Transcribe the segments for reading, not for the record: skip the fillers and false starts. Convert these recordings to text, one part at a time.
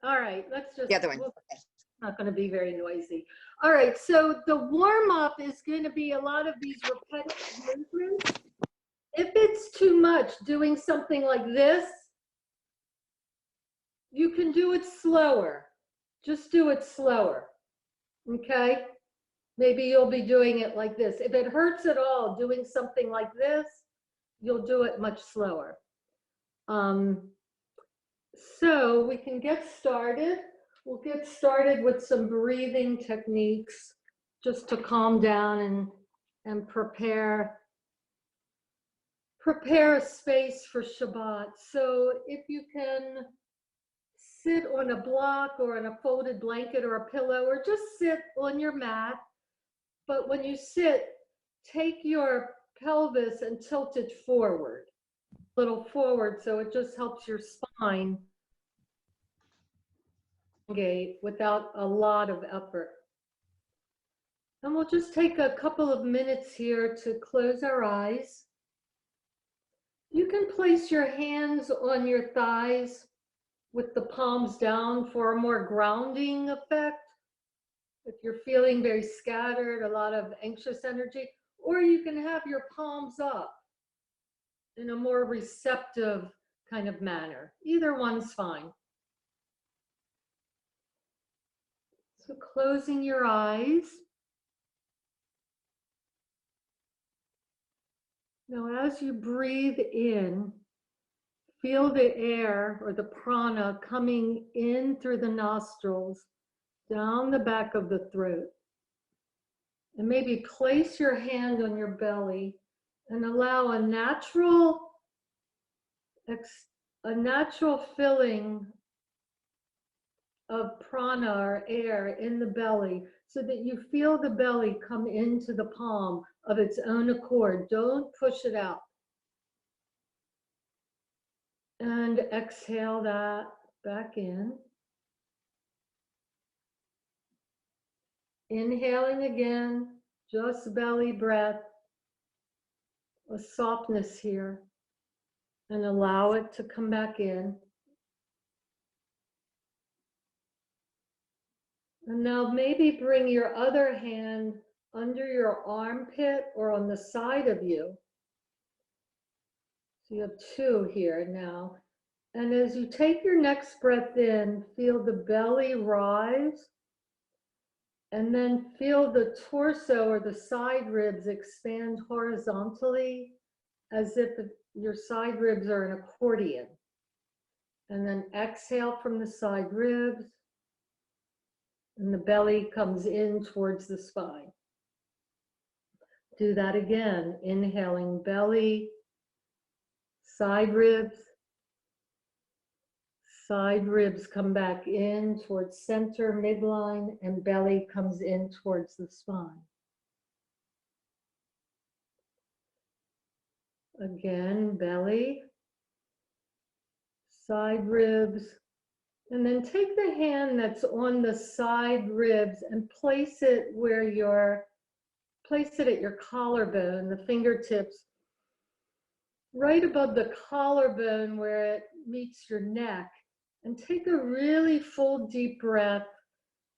All right, let's just, The other one. well, it's not going to be very noisy. All right, so the warm up is going to be a lot of these repetitive movements. If it's too much, doing something like this, you can do it slower. Just do it slower, okay? Maybe you'll be doing it like this. If it hurts at all, doing something like this, you'll do it much slower. So we can get started. We'll get started with some breathing techniques just to calm down and prepare a space for Shabbat. So if you can sit on a block or on a folded blanket or a pillow, or just sit on your mat. But when you sit, take your pelvis and tilt it forward, a little forward, so it just helps your spine elongate without a lot of effort. And we'll just take a couple of minutes here to close our eyes. You can place your hands on your thighs with the palms down for a more grounding effect. If you're feeling very scattered, a lot of anxious energy, or you can have your palms up in a more receptive kind of manner. Either one's fine. So closing your eyes. Now as you breathe in, feel the air or the prana coming in through the nostrils, down the back of the throat. And maybe place your hand on your belly and allow a natural filling of prana or air in the belly so that you feel the belly come into the palm of its own accord. Don't push it out. And exhale that back in. Inhaling again, just belly breath, a softness here, and allow it to come back in. And now maybe bring your other hand under your armpit or on the side of you. So you have two here now. And as you take your next breath in, feel the belly rise. And then feel the torso or the side ribs expand horizontally as if your side ribs are an accordion. And then exhale from the side ribs. And the belly comes in towards the spine. Do that again. Inhaling belly, side ribs come back in towards center, midline, and belly comes in towards the spine. Again, belly, side ribs, and then take the hand that's on the side ribs and place it at your collarbone, the fingertips, right above the collarbone where it meets your neck. And take a really full deep breath.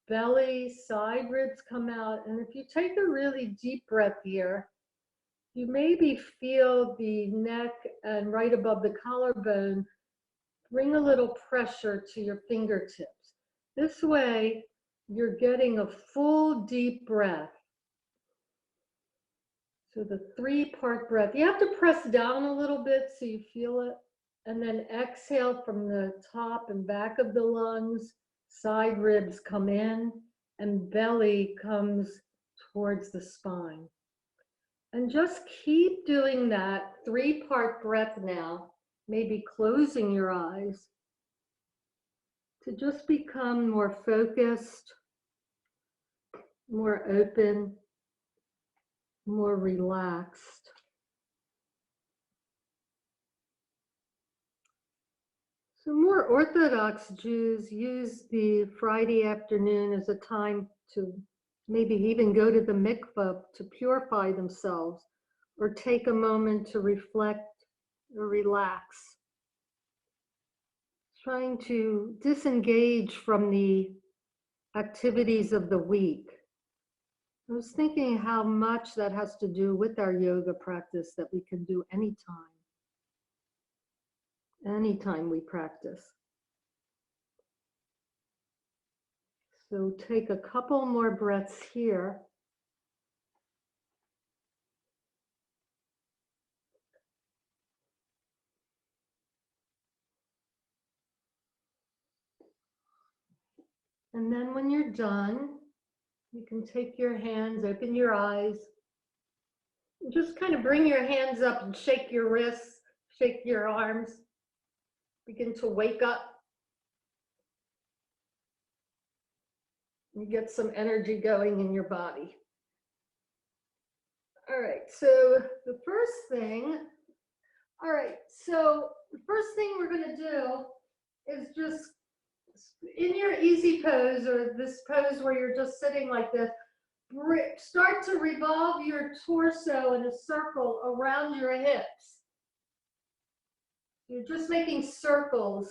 Belly, side ribs come out. And if you take a really deep breath here, you maybe feel the neck and right above the collarbone, bring a little pressure to your fingertips. This way, you're getting a full deep breath. So the 3-part breath, you have to press down a little bit so you feel it. And then exhale from the top and back of the lungs, side ribs come in, and belly comes towards the spine. And just keep doing that 3-part breath now, maybe closing your eyes to just become more focused, more open, more relaxed. So more Orthodox Jews use the Friday afternoon as a time to maybe even go to the mikveh to purify themselves or take a moment to reflect or relax. trying to disengage from the activities of the week. I was thinking how much that has to do with our yoga practice that we can do anytime we practice. So take a couple more breaths here. And then when you're done, you can take your hands, open your eyes, just kind of bring your hands up and shake your wrists, shake your arms, begin to wake up. You get some energy going in your body. All right, so the first thing we're going to do is just in your easy pose, or this pose where you're just sitting like this, start to revolve your torso in a circle around your hips. You're just making circles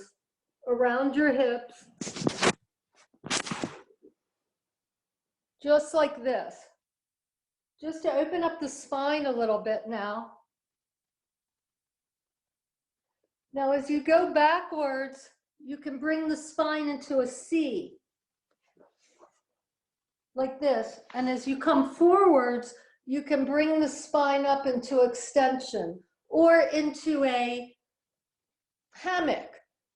around your hips, just like this. Just to open up the spine a little bit now. Now, as you go backwards, you can bring the spine into a C, like this. And as you come forwards, you can bring the spine up into extension or into a hammock.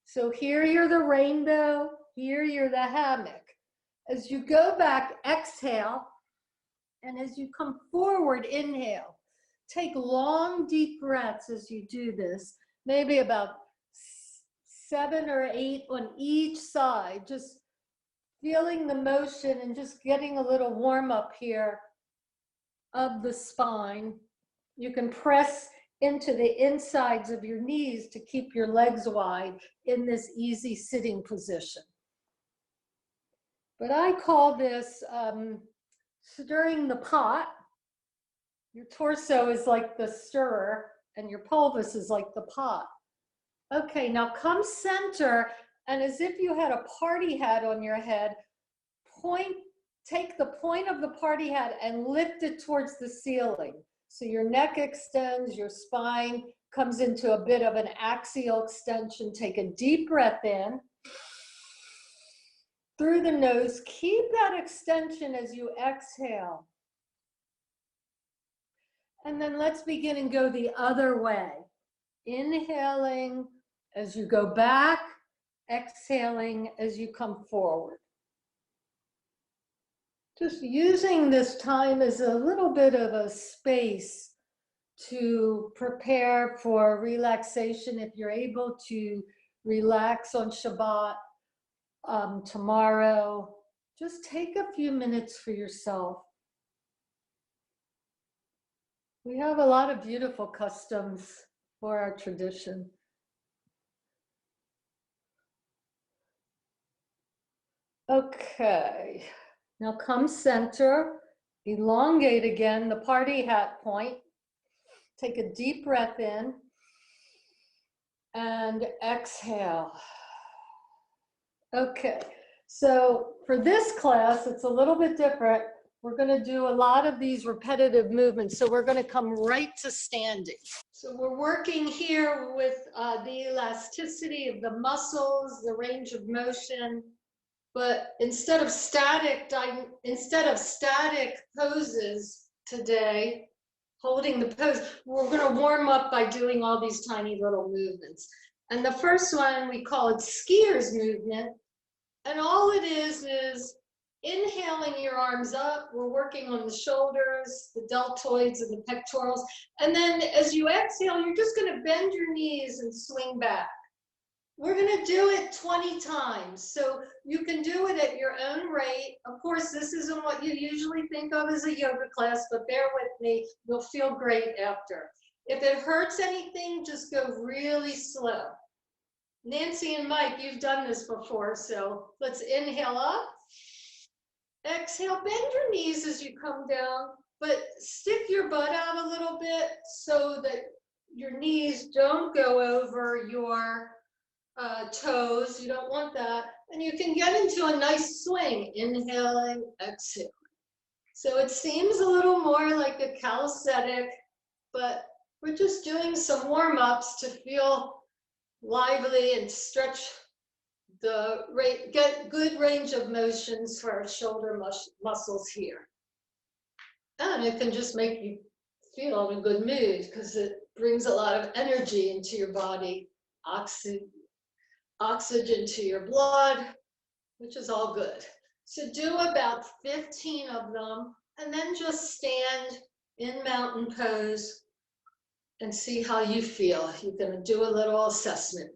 So here you're the rainbow, here you're the hammock. As you go back, exhale, and as you come forward, inhale. Take long, deep breaths as you do this, maybe about 7 or 8 on each side, just feeling the motion and just getting a little warm up here of the spine. You can press into the insides of your knees to keep your legs wide in this easy sitting position. But I call this stirring the pot. Your torso is like the stirrer and your pelvis is like the pot. Okay, now come center, and as if you had a party hat on your head, take the point of the party hat and lift it towards the ceiling. So your neck extends, your spine comes into a bit of an axial extension. Take a deep breath in through the nose. Keep that extension as you exhale. And then let's begin and go the other way. Inhaling as you go back, exhaling as you come forward. Just using this time as a little bit of a space to prepare for relaxation. If you're able to relax on Shabbat tomorrow, just take a few minutes for yourself. We have a lot of beautiful customs for our tradition. Okay, now come center, elongate again, the party hat point. Take a deep breath in and exhale. Okay, so for this class, it's a little bit different. We're going to do a lot of these repetitive movements. So we're going to come right to standing. So we're working here with the elasticity of the muscles, the range of motion. But instead of static poses today, holding the pose, we're going to warm up by doing all these tiny little movements. And the first one, we call it skier's movement. And all it is inhaling your arms up. We're working on the shoulders, the deltoids, and the pectorals. And then as you exhale, you're just going to bend your knees and swing back. We're going to do it 20 times. So you can do it at your own rate. Of course, this isn't what you usually think of as a yoga class, but bear with me. You'll feel great after. If it hurts anything, just go really slow. Nancy and Mike, you've done this before, so let's inhale up. Exhale, bend your knees as you come down, but stick your butt out a little bit so that your knees don't go over your toes. You don't want that. And you can get into a nice swing, inhaling, exhaling. So it seems a little more like a calisthenic, but we're just doing some warm-ups to feel lively and stretch get good range of motions for our shoulder muscles here. And it can just make you feel in a good mood because it brings a lot of energy into your body, oxygen to your blood, which is all good. So do about 15 of them and then just stand in mountain pose and see how you feel. You're going to do a little assessment.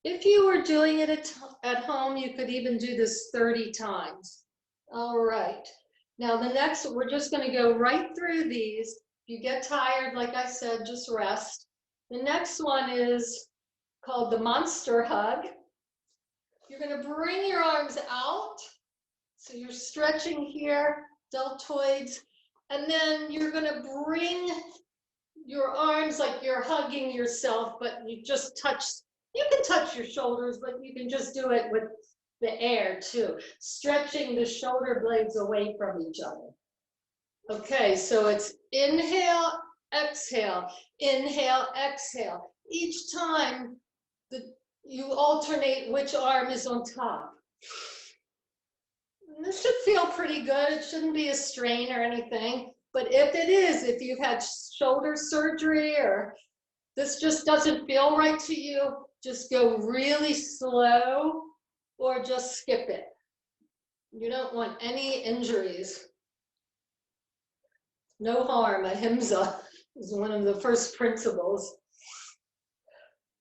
If you were doing it at home, you could even do this 30 times. All right. Now the next, we're just going to go right through these. If you get tired, like I said, just rest. The next one is called the monster hug. You're going to bring your arms out. So you're stretching here, deltoids, and then you're going to bring your arms like you're hugging yourself, but you just touch. You can touch your shoulders, but you can just do it with the air too, stretching the shoulder blades away from each other. Okay, so it's inhale, exhale, inhale, exhale. Each time you alternate which arm is on top. And this should feel pretty good. It shouldn't be a strain or anything. But if it is, if you've had shoulder surgery or this just doesn't feel right to you, just go really slow or just skip it. You don't want any injuries. No harm, ahimsa is one of the first principles.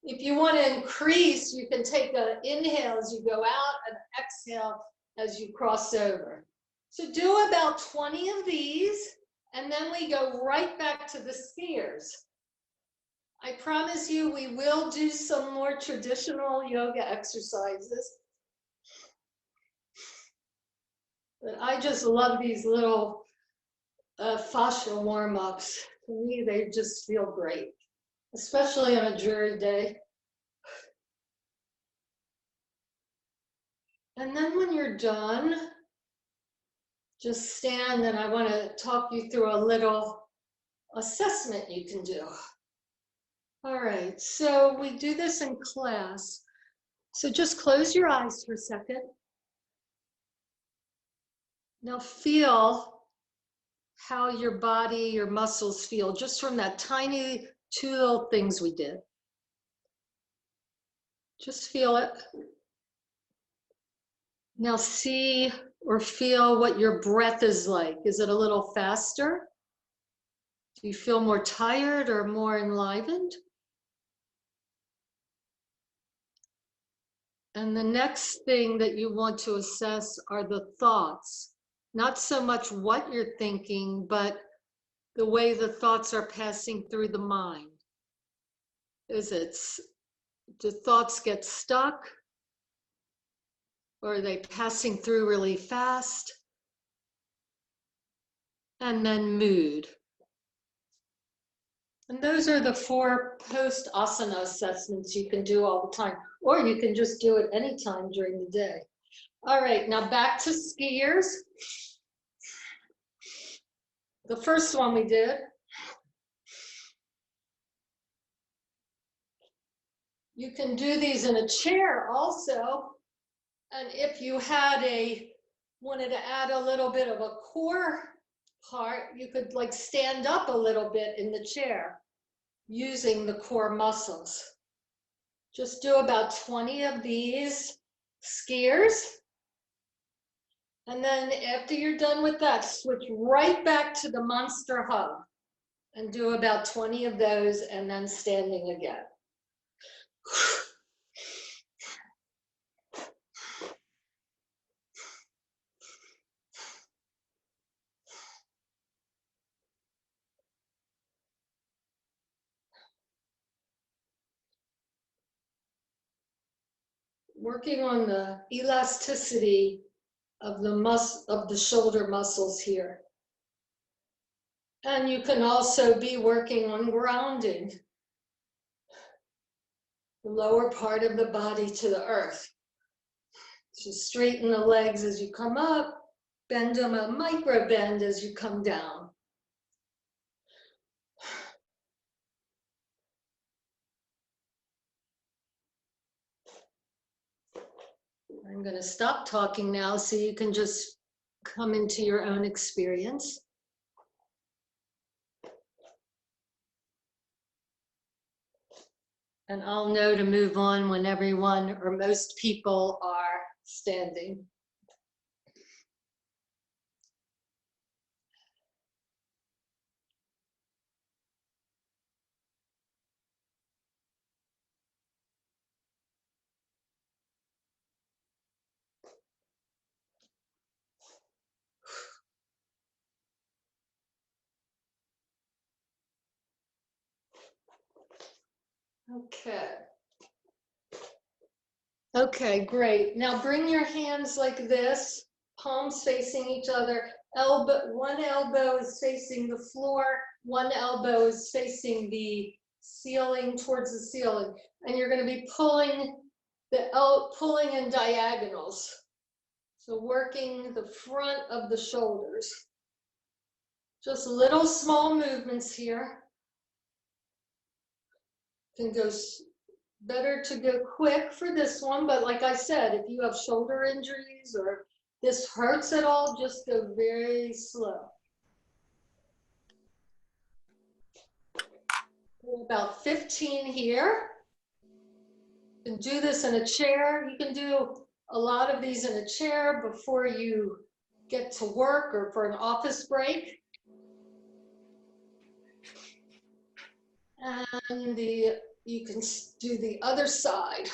If you want to increase, you can take an inhale as you go out and exhale as you cross over. So do about 20 of these, and then we go right back to the skiers. I promise you we will do some more traditional yoga exercises. But I just love these little fascia warm-ups. To me, they just feel great, especially on a dreary day. And then when you're done, just stand, and I want to talk you through a little assessment you can do. All right, so we do this in class. So just close your eyes for a second. Now feel how your body, your muscles feel just from that tiny 2 little things we did. Just feel it. Now see or feel what your breath is like. Is it a little faster? Do you feel more tired or more enlivened? And the next thing that you want to assess are the thoughts. Not so much what you're thinking, but the way the thoughts are passing through the mind. Do thoughts get stuck? Or are they passing through really fast? And then mood. And those are the 4 post-asana assessments you can do all the time, or you can just do it anytime during the day. All right, now back to skiers. The first one we did. You can do these in a chair also. And if you wanted to add a little bit of a core part, you could like stand up a little bit in the chair using the core muscles. Just do about 20 of these skiers. And then after you're done with that, switch right back to the monster hug and do about 20 of those and then standing again. working on the elasticity of the shoulder muscles here. And you can also be working on grounding the lower part of the body to the earth. So straighten the legs as you come up, bend them a micro bend as you come down. I'm going to stop talking now so you can just come into your own experience. And I'll know to move on when everyone or most people are standing. Okay. Okay, great. Now bring your hands like this, palms facing each other. One elbow is facing the floor, one elbow is facing the ceiling, towards the ceiling. And you're going to be pulling in diagonals. So working the front of the shoulders. Just little small movements here. Can go better to go quick for this one, but like I said, if you have shoulder injuries or this hurts at all, just go very slow. About 15 here. You can do this in a chair. You can do a lot of these in a chair before you get to work or for an office break. And you can do the other side.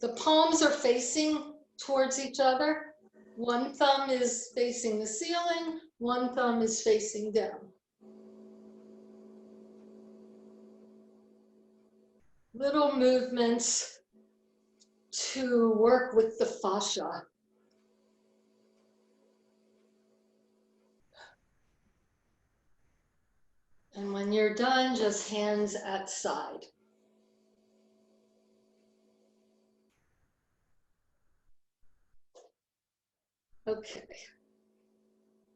The palms are facing towards each other. One thumb is facing the ceiling, one thumb is facing down. Little movements to work with the fascia. And when you're done, just hands at side. Okay.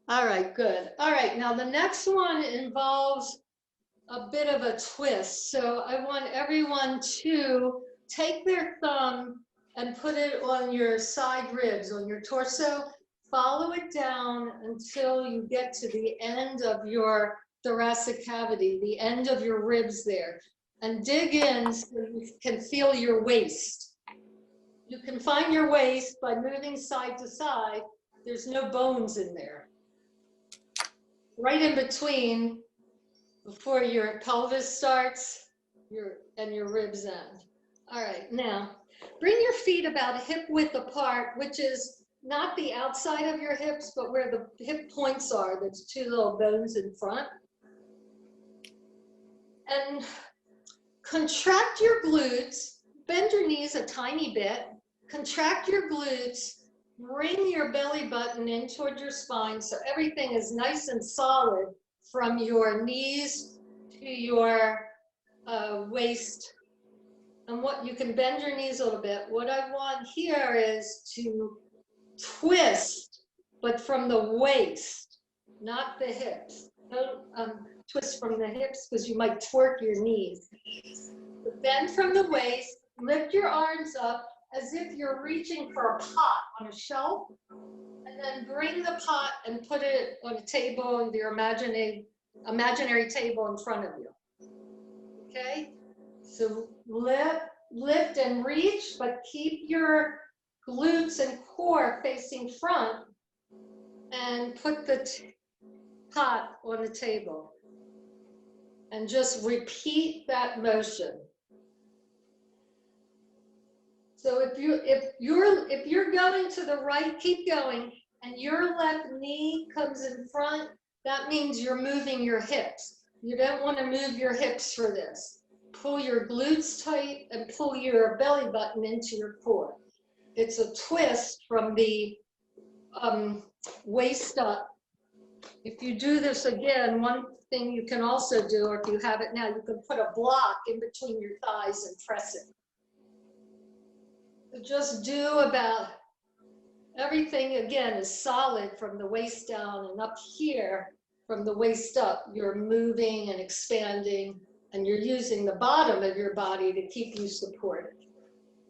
All right, good. All right, now the next one involves a bit of a twist. So I want everyone to take their thumb and put it on your side ribs, on your torso. Follow it down until you get to the end of your thoracic cavity, the end of your ribs there. And dig in so you can feel your waist. You can find your waist by moving side to side. There's no bones in there. Right in between, before your pelvis starts, and your ribs end. All right, now bring your feet about hip width apart, which is not the outside of your hips, but where the hip points are. There's two little bones in front. And contract your glutes, bend your knees a tiny bit, contract your glutes, bring your belly button in toward your spine so everything is nice and solid from your knees to your waist. And what you can bend your knees a little bit. What I want here is to twist, but from the waist, not the hips. Don't twist from the hips because you might twerk your knees. But bend from the waist, lift your arms up as if you're reaching for a pot on a shelf, and then bring the pot and put it on a table, and your imaginary table in front of you. Okay? So lift and reach, but keep your glutes and core facing front, and put the pot on the table. And just repeat that motion. So if you're going to the right, keep going, and your left knee comes in front, that means you're moving your hips. You don't want to move your hips for this. pull your glutes tight and pull your belly button into your core. It's a twist from the waist up. If you do this again, one thing you can also do, or if you have it now, you can put a block in between your thighs and press it. So just do about everything, again, is solid from the waist down, and up here, from the waist up, you're moving and expanding, and you're using the bottom of your body to keep you supported.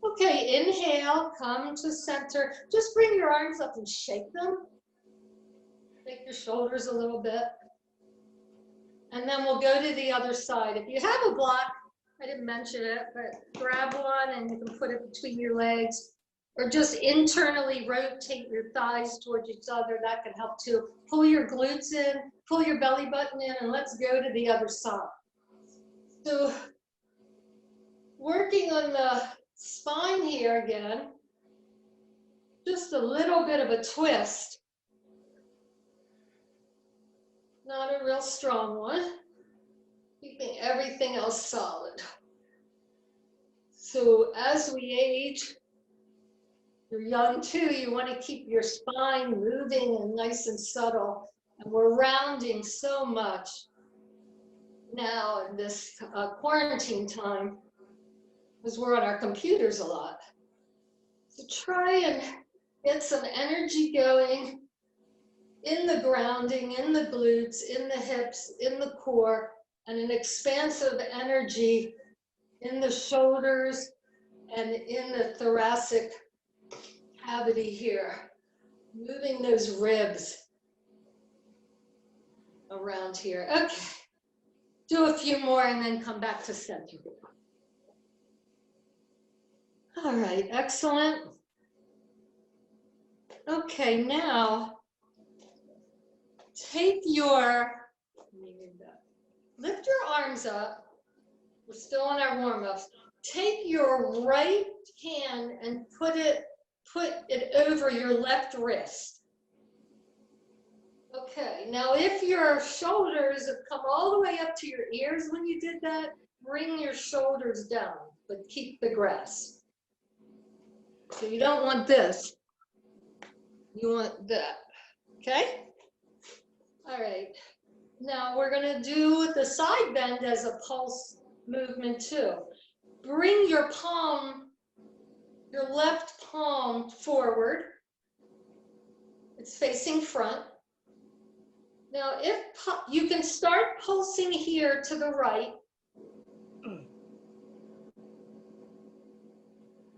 Okay, inhale, come to center. Just bring your arms up and shake them. Shake your shoulders a little bit. And then we'll go to the other side. If you have a block, I didn't mention it, but grab one and you can put it between your legs, or just internally rotate your thighs towards each other. That can help too. Pull your glutes in, pull your belly button in, and let's go to the other side. So working on the spine here again, just a little bit of a twist. Not a real strong one. Keeping everything else solid. So as we age, you're young too, you want to keep your spine moving and nice and subtle. And we're rounding so much now in this quarantine time, because we're on our computers a lot. So try and get some energy going in the grounding, in the glutes, in the hips, in the core, and an expansive energy in the shoulders and in the thoracic cavity here. Moving those ribs around here. Okay, do a few more and then come back to center. All right, excellent. Okay, now take your, lift your arms up. We're still on our warm-ups. Take your right hand and put it over your left wrist. Okay, now if your shoulders have come all the way up to your ears when you did that, bring your shoulders down, but keep the grasp. So you don't want this, you want that, okay? All right, now we're gonna do the side bend as a pulse movement too. Bring your palm, your left palm forward. It's facing front. Now, if you can start pulsing here to the right.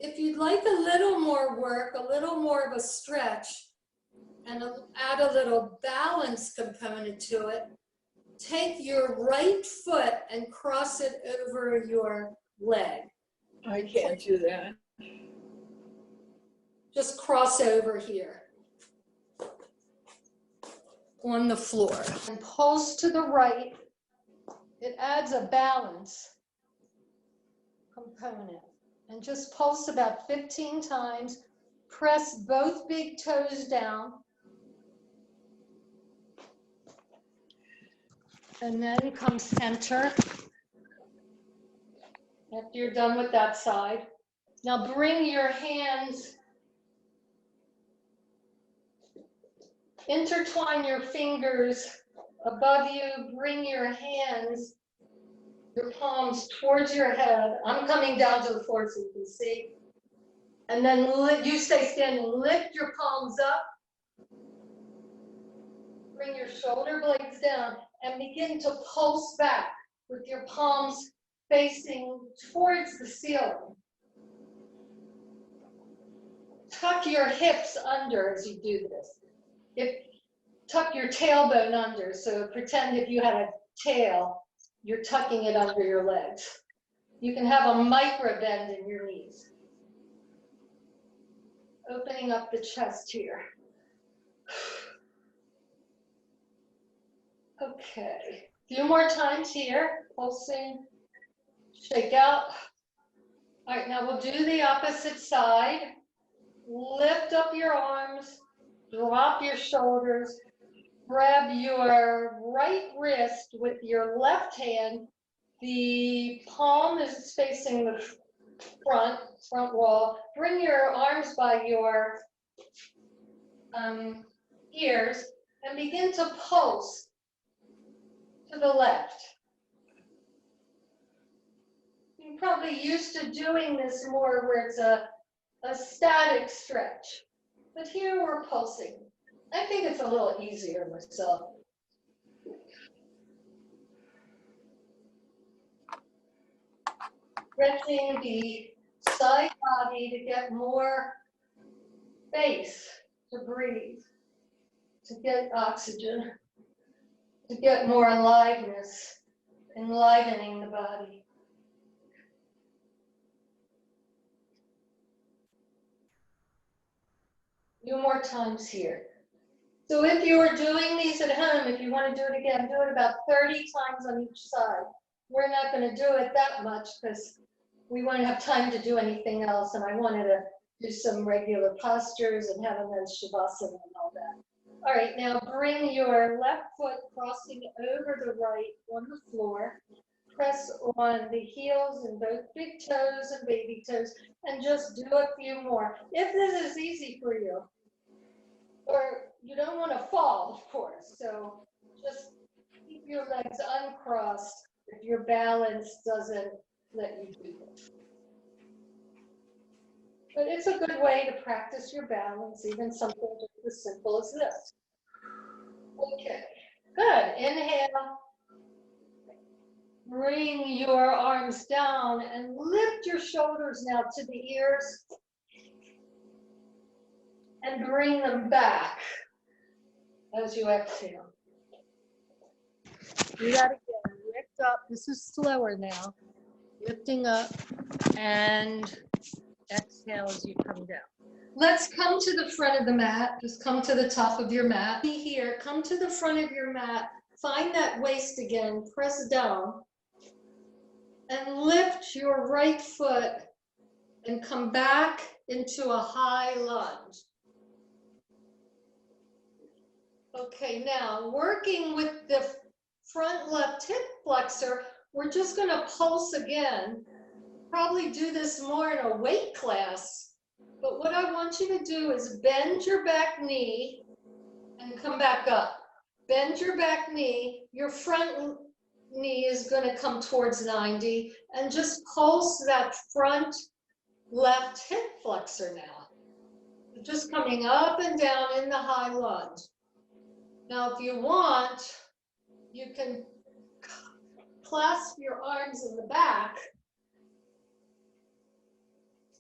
If you'd like a little more work, a little more of a stretch, and add a little balance component to it, take your right foot and cross it over your leg. I can't do that. Just cross over here on the floor and pulse to the right. It adds a balance component. And just pulse about 15 times. Press both big toes down. And then come center. After you're done with that side. Now bring your hands, intertwine your fingers above you, bring your hands, your palms towards your head. I'm coming down to the floor so you can see. And then you stay standing, lift your palms up, bring your shoulder blades down, and begin to pulse back with your palms facing towards the ceiling. Tuck your hips under as you do this. Tuck your tailbone under, so pretend if you had a tail, you're tucking it under your legs. You can have a micro bend in your knees. Opening up the chest here. Okay, a few more times here, pulsing, shake out. All right, now we'll do the opposite side. Lift up your arms, drop your shoulders, grab your right wrist with your left hand, The palm is facing the front wall. Bring your arms by your ears and begin to pulse to the left. You're probably used to doing this more where it's a static stretch, but here we're pulsing. I think it's a little easier myself. Stretching the side body to get more space to breathe, to get oxygen, to get more aliveness, enlivening the body. A few more times here. So if you are doing these at home, if you want to do it again, do it about 30 times on each side. We're not going to do it that much because we won't have time to do anything else, and I wanted to do some regular postures and have a nice shavasana and all that. All right, now bring your left foot crossing over the right on the floor. Press on the heels and both big toes and baby toes, and just do a few more. If this is easy for you, or you don't want to fall, of course, so just keep your legs uncrossed if your balance doesn't let you do it. But it's a good way to practice your balance, even something just as simple as this. Okay, good. Inhale. Bring your arms down and lift your shoulders now to the ears. And bring them back as you exhale. Do that again. Lift up. This is slower now. Lifting up and exhale as you come down. Let's come to the front of the mat. Just come to the top of your mat. Here, come to the front of your mat. Find that waist again. Press down. And lift your right foot and come back into a high lunge. Okay, now working with the front left hip flexor, we're just going to pulse again. Probably do this more in a weight class, but what I want you to do is bend your back knee and come back up. Bend your back knee, your front knee is going to come towards 90, and just pulse that front left hip flexor now. Just coming up and down in the high lunge. Now, if you want, you can clasp your arms in the back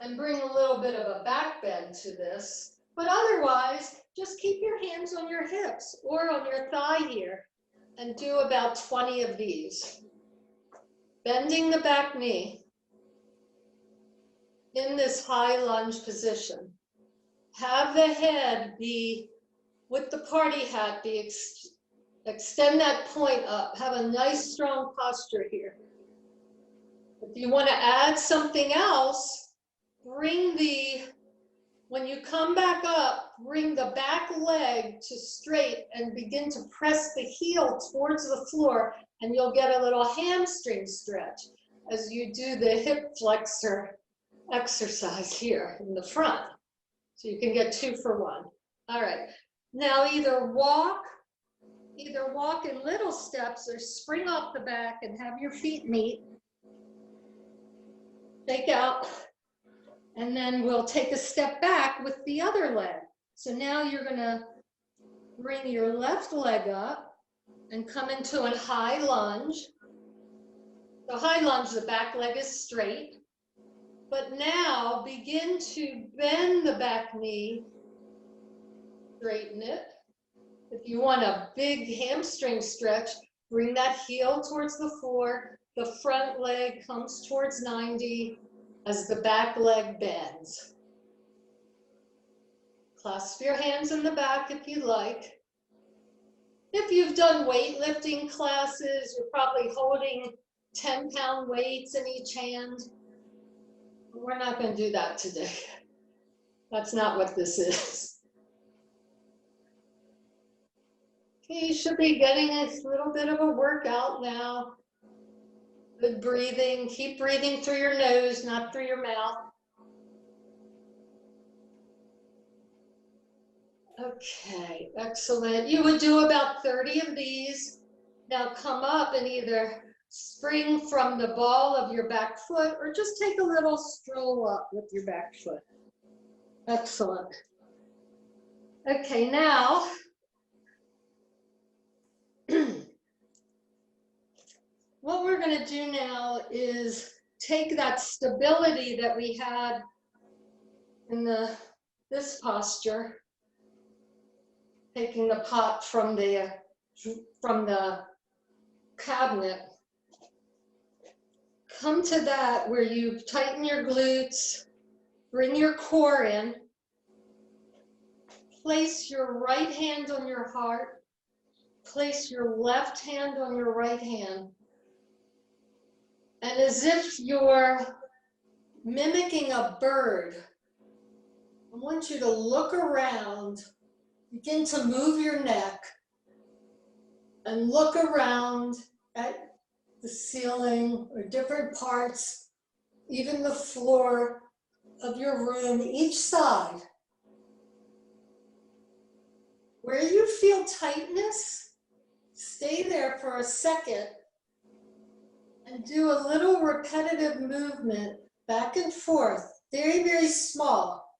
and bring a little bit of a back bend to this. But otherwise, just keep your hands on your hips or on your thigh here and do about 20 of these. Bending the back knee in this high lunge position. Have the head be with the party hat, extend that point up. Have a nice strong posture here. If you want to add something else, when you come back up, bring the back leg to straight and begin to press the heel towards the floor, and you'll get a little hamstring stretch as you do the hip flexor exercise here in the front. So you can get 2 for 1. All right. Now either walk in little steps or spring off the back and have your feet meet. Take out, and then we'll take a step back with the other leg. So now you're going to bring your left leg up and come into a high lunge. The high lunge, the back leg is straight. But now begin to bend the back knee. Straighten it. If you want a big hamstring stretch, bring that heel towards the floor. The front leg comes towards 90 as the back leg bends. Clasp your hands in the back if you like. If you've done weightlifting classes, you're probably holding 10-pound weights in each hand. We're not going to do that today. That's not what this is. You should be getting a little bit of a workout now. Good breathing. Keep breathing through your nose, not through your mouth. Okay, excellent. You would do about 30 of these. Now come up and either spring from the ball of your back foot or just take a little stroll up with your back foot. Excellent. Okay, now what we're going to do now is take that stability that we had in this posture, taking the pot from the cabinet. Come to that where you tighten your glutes, bring your core in, place your right hand on your heart, place your left hand on your right hand, and as if you're mimicking a bird, I want you to look around, begin to move your neck, and look around at the ceiling or different parts, even the floor of your room, each side. Where you feel tightness, stay there for a second and do a little repetitive movement back and forth, very, very small,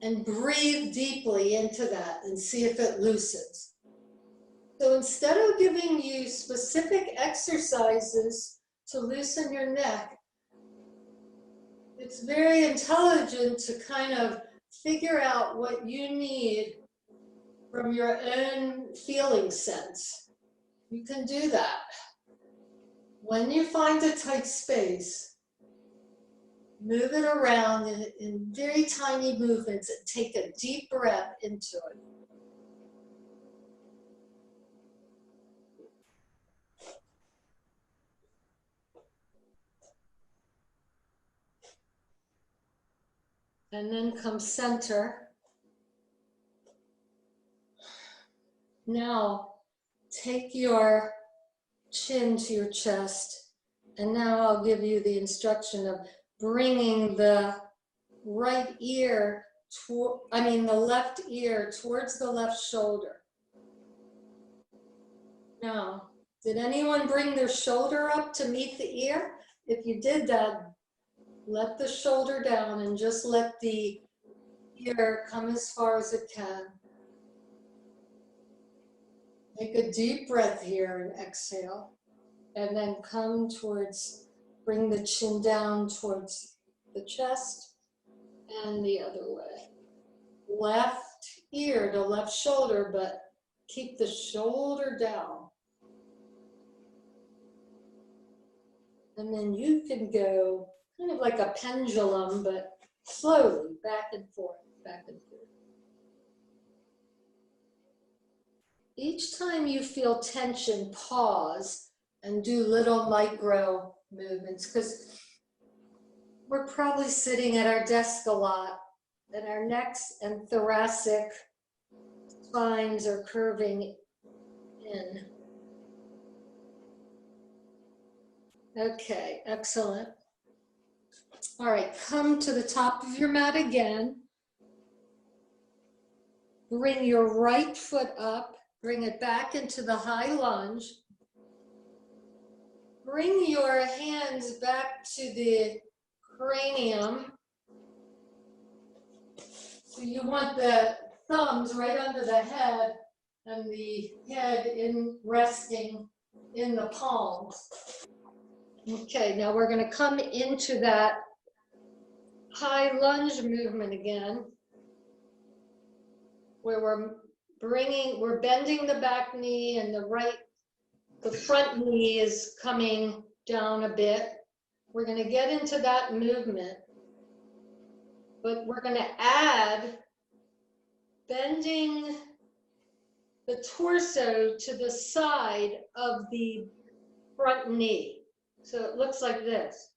and breathe deeply into that and see if it loosens. So instead of giving you specific exercises to loosen your neck, it's very intelligent to kind of figure out what you need from your own feeling sense. You can do that. When you find a tight space, move it around in very tiny movements and take a deep breath into it. And then come center. Now, take your chin to your chest, and now I'll give you the instruction of bringing the right ear, the left ear towards the left shoulder. Now, did anyone bring their shoulder up to meet the ear? If you did that, let the shoulder down and just let the ear come as far as it can. Take a deep breath here and exhale. And then come towards, bring the chin down towards the chest and the other way. Left ear to left shoulder, but keep the shoulder down. And then you can go kind of like a pendulum, but slowly back and forth, back and forth. Each time you feel tension, pause and do little micro movements, because we're probably sitting at our desk a lot and our necks and thoracic spines are curving in. Okay, excellent. All right, come to the top of your mat again. Bring your right foot up, bring it back into the high lunge. Bring your hands back to the cranium. So you want the thumbs right under the head and the head resting in the palms. Okay, now we're going to come into that high lunge movement again, where we're bending the back knee and the front knee is coming down a bit. We're going to get into that movement, but we're going to add bending the torso to the side of the front knee. So it looks like this.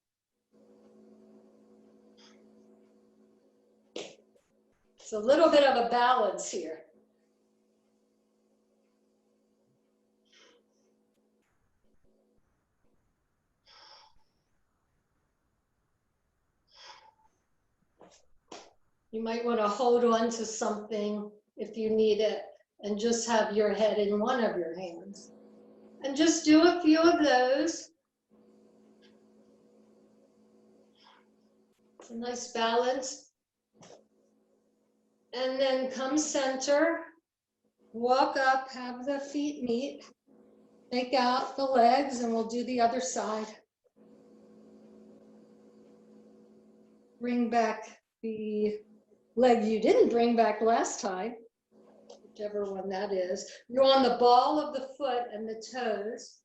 It's a little bit of a balance here. You might want to hold on to something if you need it and just have your head in one of your hands. And just do a few of those. It's a nice balance. And then come center, walk up, have the feet meet, take out the legs, and we'll do the other side. Bring back the leg you didn't bring back last time, whichever one that is. You're on the ball of the foot and the toes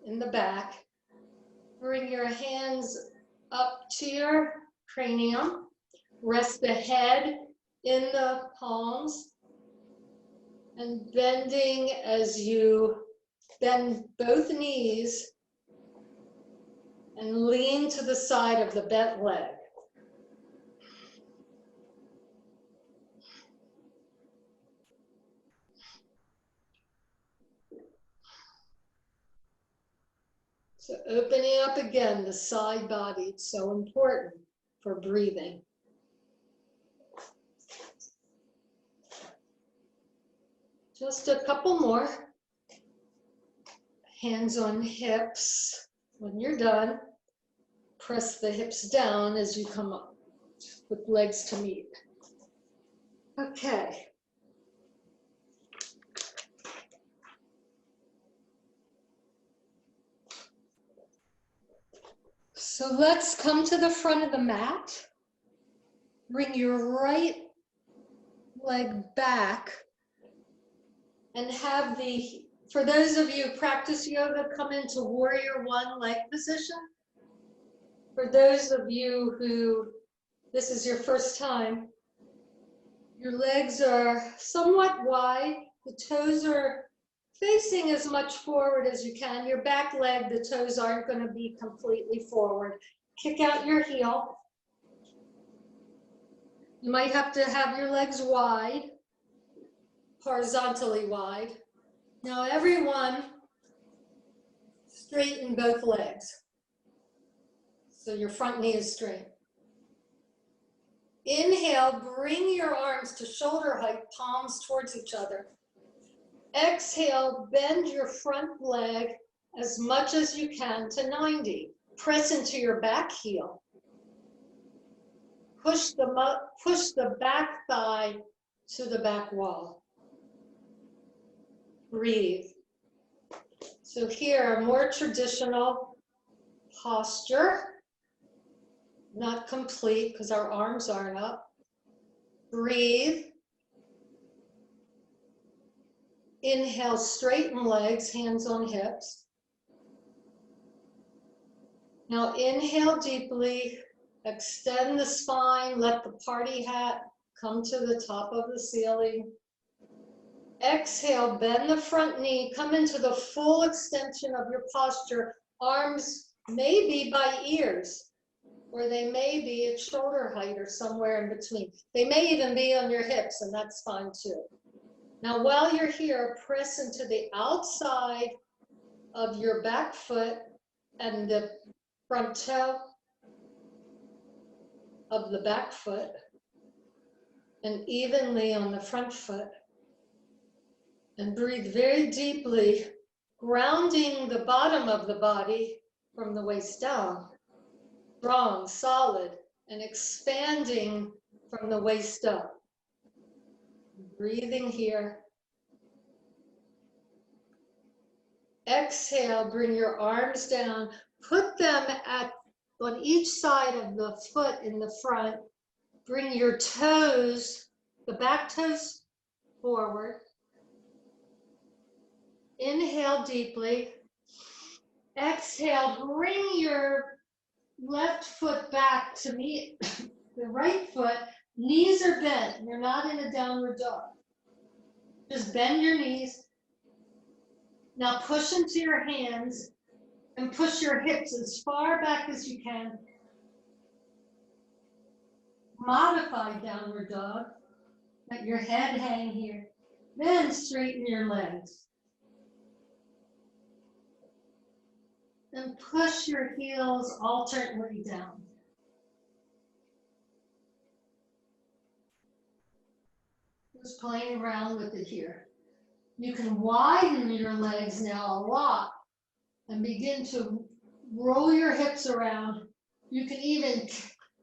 in the back. Bring your hands up to your cranium. Rest the head in the palms and bending as you bend both knees and lean to the side of the bent leg. So opening up again the side body, it's so important for breathing. Just a couple more. Hands on hips. When you're done, press the hips down as you come up with legs to meet. Okay. So let's come to the front of the mat. Bring your right leg back and have the, for those of you who practice yoga, come into warrior one leg position. For those of you who, this is your first time, your legs are somewhat wide, the toes are facing as much forward as you can. Your back leg, the toes aren't going to be completely forward. Kick out your heel. You might have to have your legs wide, horizontally wide. Now everyone, straighten both legs. So your front knee is straight. Inhale, bring your arms to shoulder height, palms towards each other. Exhale, bend your front leg as much as you can to 90. Press into your back heel. Push the back thigh to the back wall. Breathe. So here, a more traditional posture. Not complete because our arms aren't up. Breathe. Inhale, straighten legs, hands on hips. Now inhale deeply, extend the spine, let the party hat come to the top of the ceiling. Exhale, bend the front knee, come into the full extension of your posture. Arms may be by ears, or they may be at shoulder height or somewhere in between. They may even be on your hips, and that's fine too. Now, while you're here, press into the outside of your back foot and the front toe of the back foot, and evenly on the front foot. And breathe very deeply, grounding the bottom of the body from the waist down. Strong, solid, and expanding from the waist up. Breathing here. Exhale, bring your arms down. Put them on each side of the foot in the front. Bring your toes, the back toes forward. Inhale deeply. Exhale, bring your left foot back to meet the right foot. Knees are bent. You're not in a downward dog. Just bend your knees. Now push into your hands and push your hips as far back as you can. Modified downward dog. Let your head hang here. Then straighten your legs. And push your heels alternately down. Just playing around with it here. You can widen your legs now a lot and begin to roll your hips around. You can even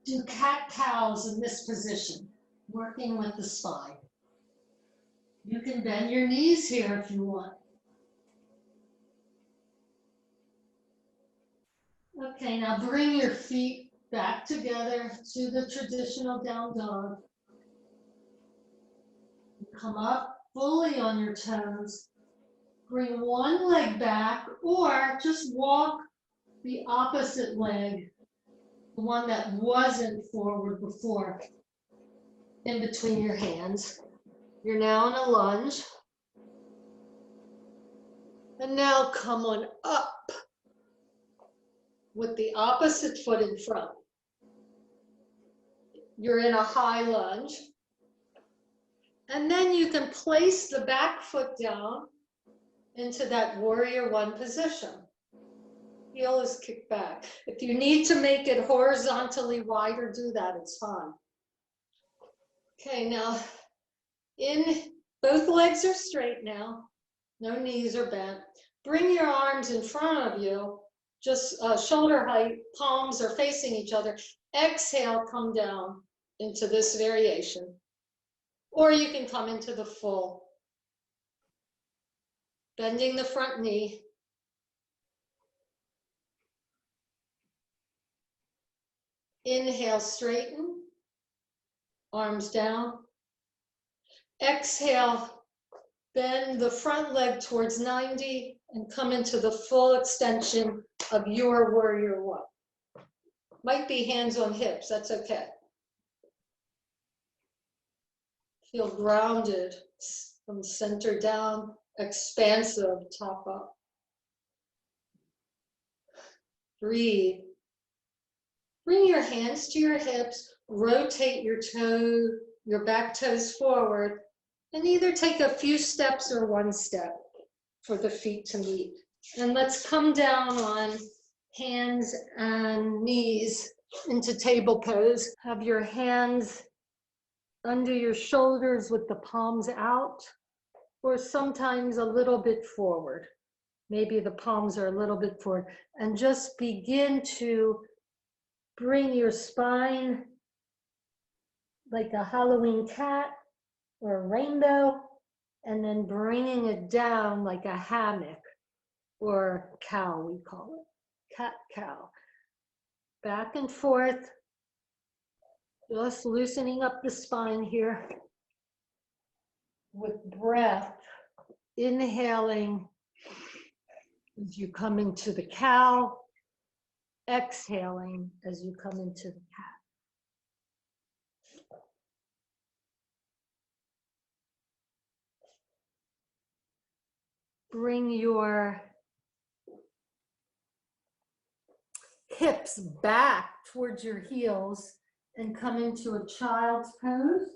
do cat-cows in this position, working with the spine. You can bend your knees here if you want. Okay, now bring your feet back together to the traditional down dog. Come up fully on your toes. Bring one leg back or just walk the opposite leg, the one that wasn't forward before, in between your hands. You're now in a lunge. And now come on up with the opposite foot in front. You're in a high lunge. And then you can place the back foot down into that warrior one position. Heel is kicked back. If you need to make it horizontally wider, do that, it's fine. Okay, now both legs are straight now. No knees are bent. Bring your arms in front of you, just shoulder height, palms are facing each other. Exhale, come down into this variation. Or you can come into the full. Bending the front knee. Inhale, straighten. Arms down. Exhale, bend the front leg towards 90 and come into the full extension of your warrior one. Might be hands on hips, that's okay. Feel grounded from center down, expansive, top up. Breathe. Bring your hands to your hips, rotate your back toes forward, and either take a few steps or one step for the feet to meet. And let's come down on hands and knees into table pose. Have your hands under your shoulders with the palms out, or sometimes a little bit forward. Maybe the palms are a little bit forward. And just begin to bring your spine like a Halloween cat or a rainbow, and then bringing it down like a hammock or cow, we call it, cat-cow. Back and forth, just loosening up the spine here with breath, inhaling as you come into the cow, exhaling as you come into the cat. Bring your hips back towards your heels and come into a child's pose.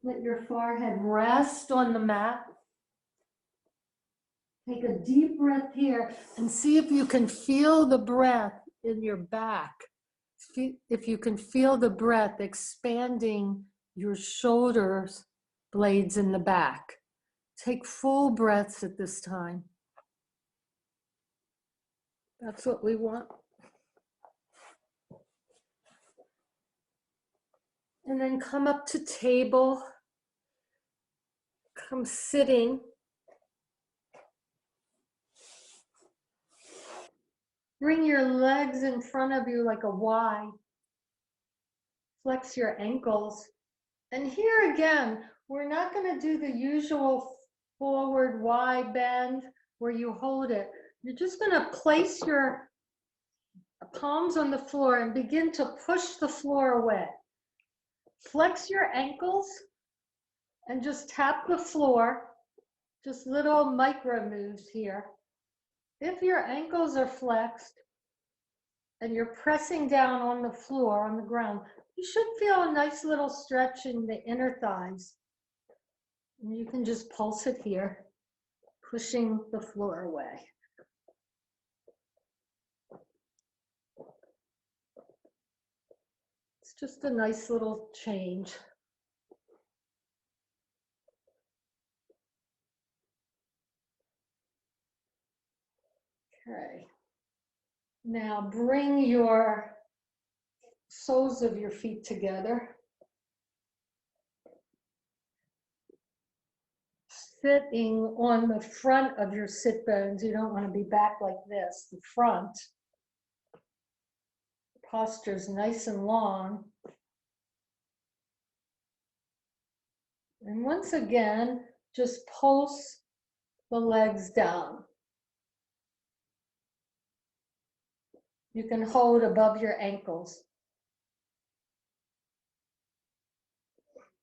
Let your forehead rest on the mat. Take a deep breath here and see if you can feel the breath in your back. If you can feel the breath expanding your shoulders blades in the back. Take full breaths at this time. That's what we want. And then come up to table. Come sitting. Bring your legs in front of you like a Y. Flex your ankles. And here again, we're not going to do the usual forward Y bend where you hold it. You're just going to place your palms on the floor and begin to push the floor away. Flex your ankles and just tap the floor. Just little micro moves here. If your ankles are flexed and you're pressing down on the floor, on the ground, you should feel a nice little stretch in the inner thighs. And you can just pulse it here, pushing the floor away. It's just a nice little change. Okay. Now bring your soles of your feet together. Sitting on the front of your sit bones. You don't want to be back like this. The front. Posture is nice and long. And once again, just pulse the legs down. You can hold above your ankles.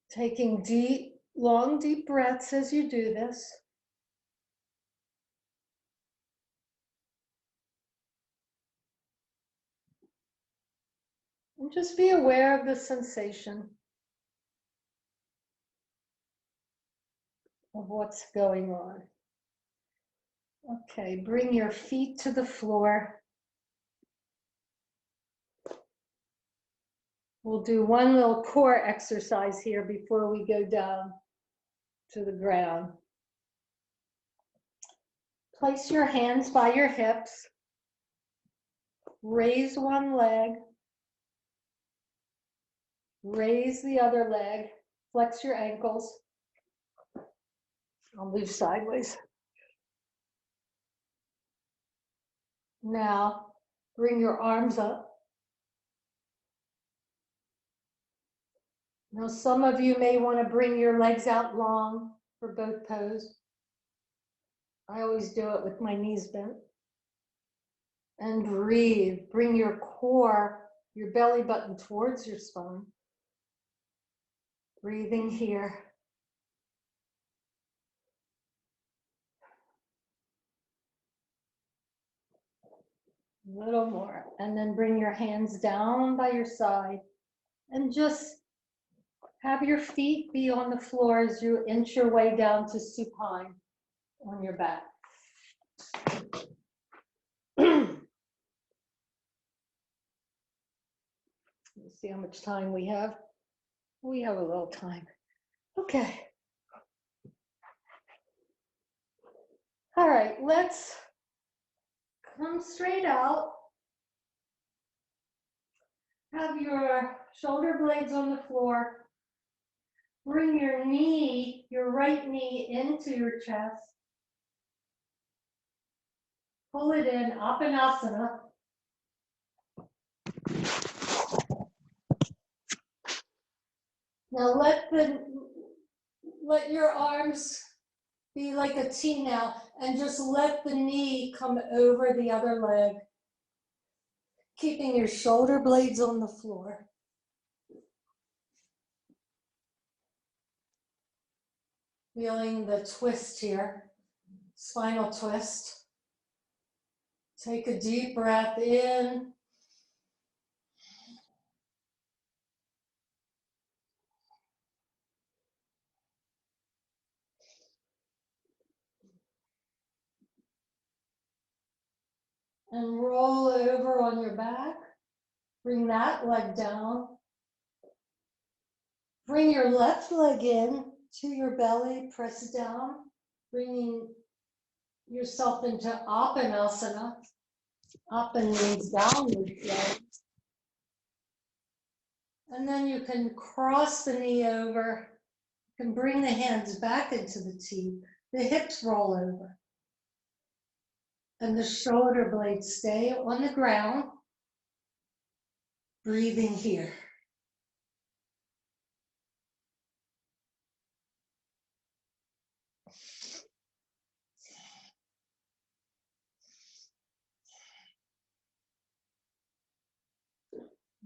Taking deep, long, deep breaths as you do this. And just be aware of the sensation of what's going on. Okay, bring your feet to the floor. We'll do one little core exercise here before we go down to the ground. Place your hands by your hips. Raise one leg. Raise the other leg. Flex your ankles. I'll move sideways. Now, bring your arms up. Now, some of you may want to bring your legs out long for both poses. I always do it with my knees bent. And breathe. Bring your core, your belly button towards your spine. Breathing here. A little more. And then bring your hands down by your side and just have your feet be on the floor as you inch your way down to supine on your back. Let's see how much time we have. We have a little time. Okay. All right, let's come straight out. Have your shoulder blades on the floor. Bring your knee, your right knee into your chest. Pull it in, Apanasana. Now let your arms be like a T now, and just let the knee come over the other leg, keeping your shoulder blades on the floor. Feeling the twist here, spinal twist. Take a deep breath in. And roll over on your back. Bring that leg down. Bring your left leg in to your belly, press down, bringing yourself into Apanasana. Apan means downward dog. And then you can cross the knee over. You can bring the hands back into the T. The hips roll over. And the shoulder blades stay on the ground. Breathing here.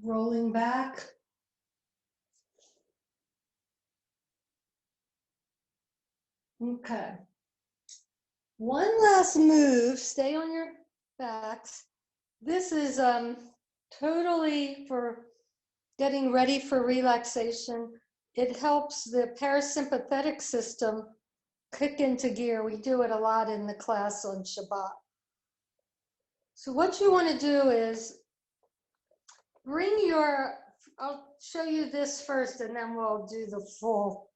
Rolling back. Okay. One last move, stay on your backs. This is totally for getting ready for relaxation. It helps the parasympathetic system kick into gear. We do it a lot in the class on Shabbat. So what you want to do is bring your I'll show you this first and then we'll do the full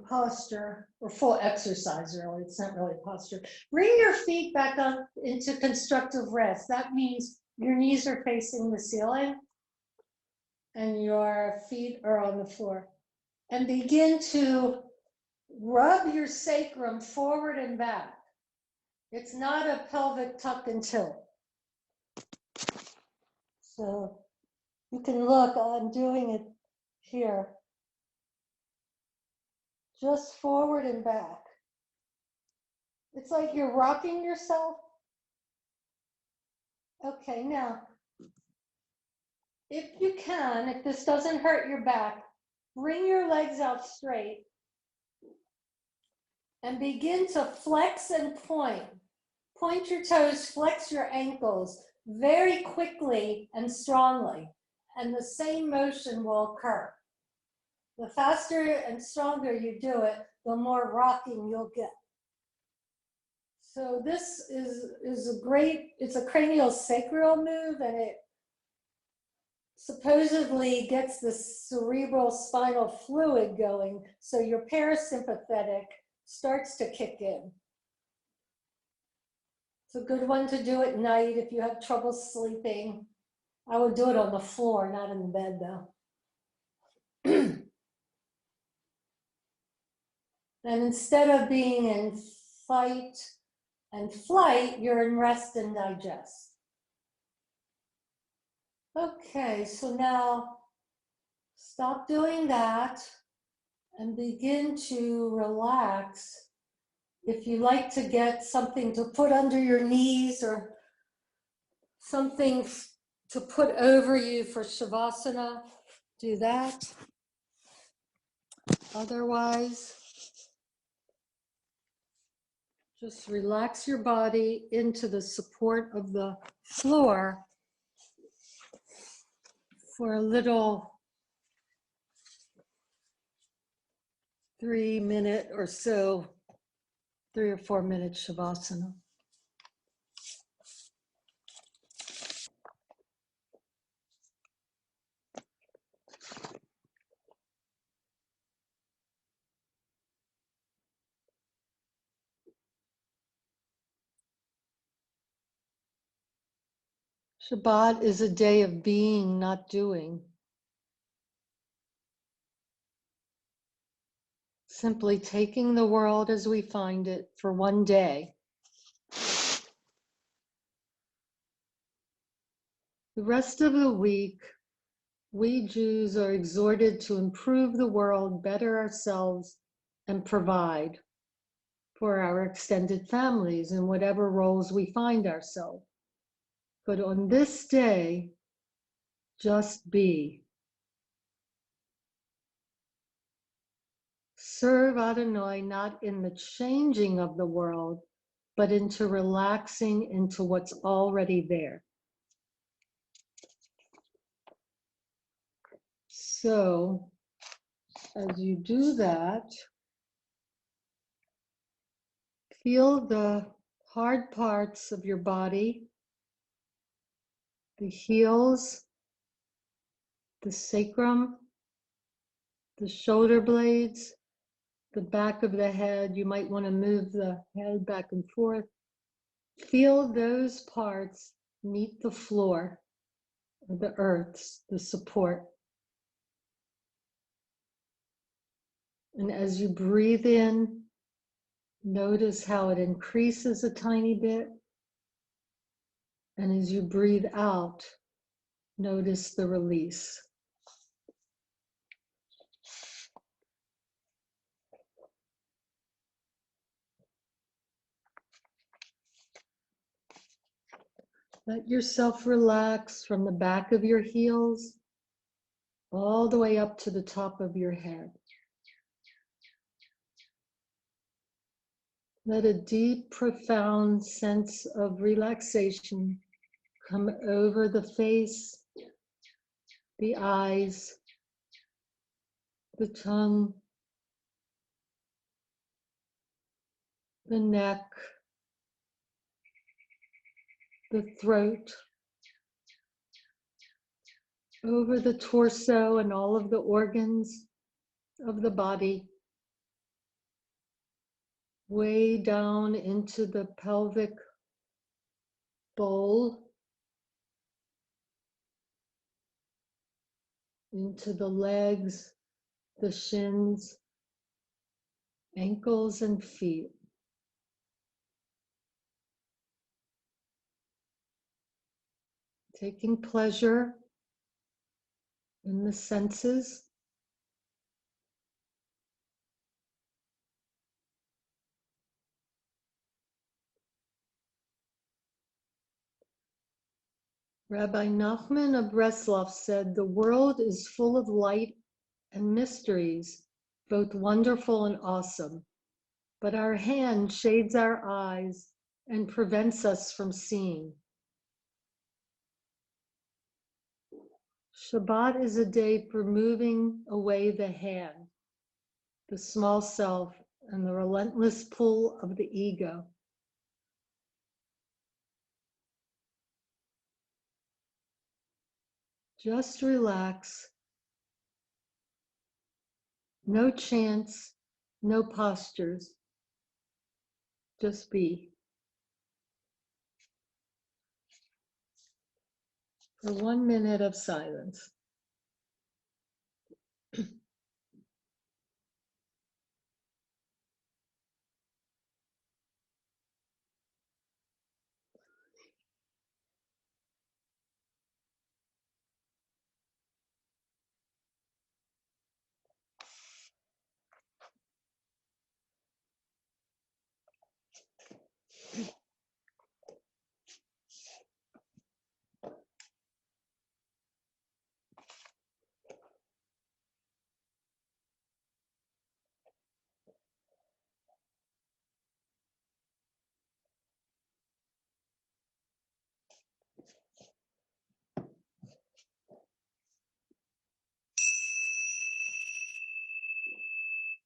posture or full exercise really. It's not really posture. Bring your feet back up into constructive rest. That means your knees are facing the ceiling and your feet are on the floor. And begin to rub your sacrum forward and back. It's not a pelvic tuck and tilt. So you can look, I'm doing it here. Just forward and back. It's like you're rocking yourself. Okay, now, if you can, if this doesn't hurt your back, bring your legs out straight and begin to flex and point. Point your toes, flex your ankles very quickly and strongly, and the same motion will occur. The faster and stronger you do it, the more rocking you'll get. So this is a great, it's a cranial sacral move, and it supposedly gets the cerebral spinal fluid going, so your parasympathetic starts to kick in. It's a good one to do at night if you have trouble sleeping. I would do it on the floor, not in the bed though. And instead of being in fight and flight, you're in rest and digest. Okay, so now stop doing that and begin to relax. If you like to get something to put under your knees or something to put over you for Shavasana, do that. Otherwise, just relax your body into the support of the floor for a little 3-minute or so, 3 or 4 minute Shavasana. Shabbat is a day of being, not doing. Simply taking the world as we find it for one day. The rest of the week, we Jews are exhorted to improve the world, better ourselves, and provide for our extended families in whatever roles we find ourselves. But on this day, just be. Serve Adonai not in the changing of the world, but into relaxing into what's already there. So, as you do that, feel the hard parts of your body, the heels, the sacrum, the shoulder blades, the back of the head. You might want to move the head back and forth. Feel those parts meet the floor, or the earth, the support. And as you breathe in, notice how it increases a tiny bit. And as you breathe out, notice the release. Let yourself relax from the back of your heels all the way up to the top of your head. Let a deep, profound sense of relaxation come over the face, the eyes, the tongue, the neck, the throat, over the torso and all of the organs of the body, way down into the pelvic bowl, into the legs, the shins, ankles, and feet. Taking pleasure in the senses. Rabbi Nachman of Breslov said, "The world is full of light and mysteries, both wonderful and awesome, but our hand shades our eyes and prevents us from seeing." Shabbat is a day for moving away the hand, the small self, and the relentless pull of the ego. Just relax. No chants, no postures. Just be. For 1 minute of silence.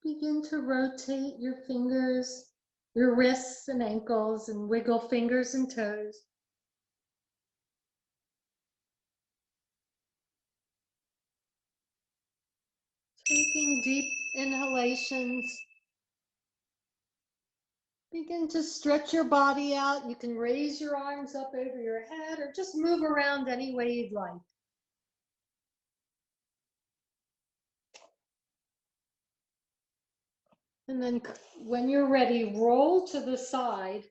Begin to rotate your fingers, your wrists and ankles, and wiggle fingers and toes. Taking deep inhalations. Begin to stretch your body out. You can raise your arms up over your head or just move around any way you'd like. And then when you're ready, roll to the side.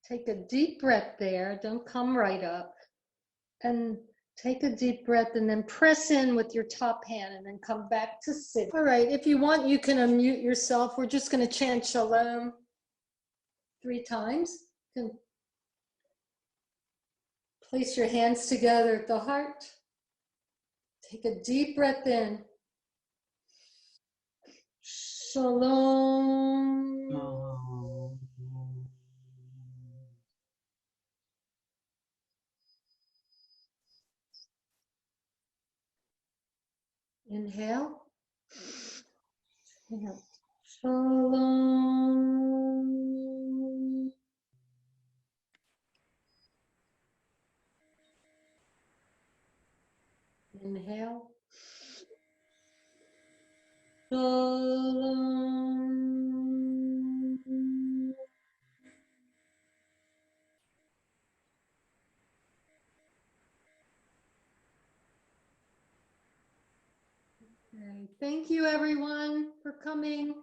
Take a deep breath there. Don't come right up. And take a deep breath and then press in with your top hand and then come back to sit. All right, if you want, you can unmute yourself. We're just going to chant Shalom 3 times. You can place your hands together at the heart. Take a deep breath in. Shalom. Inhale. Inhale. Shalom. Inhale. Shalom. Okay. Thank you, everyone, for coming.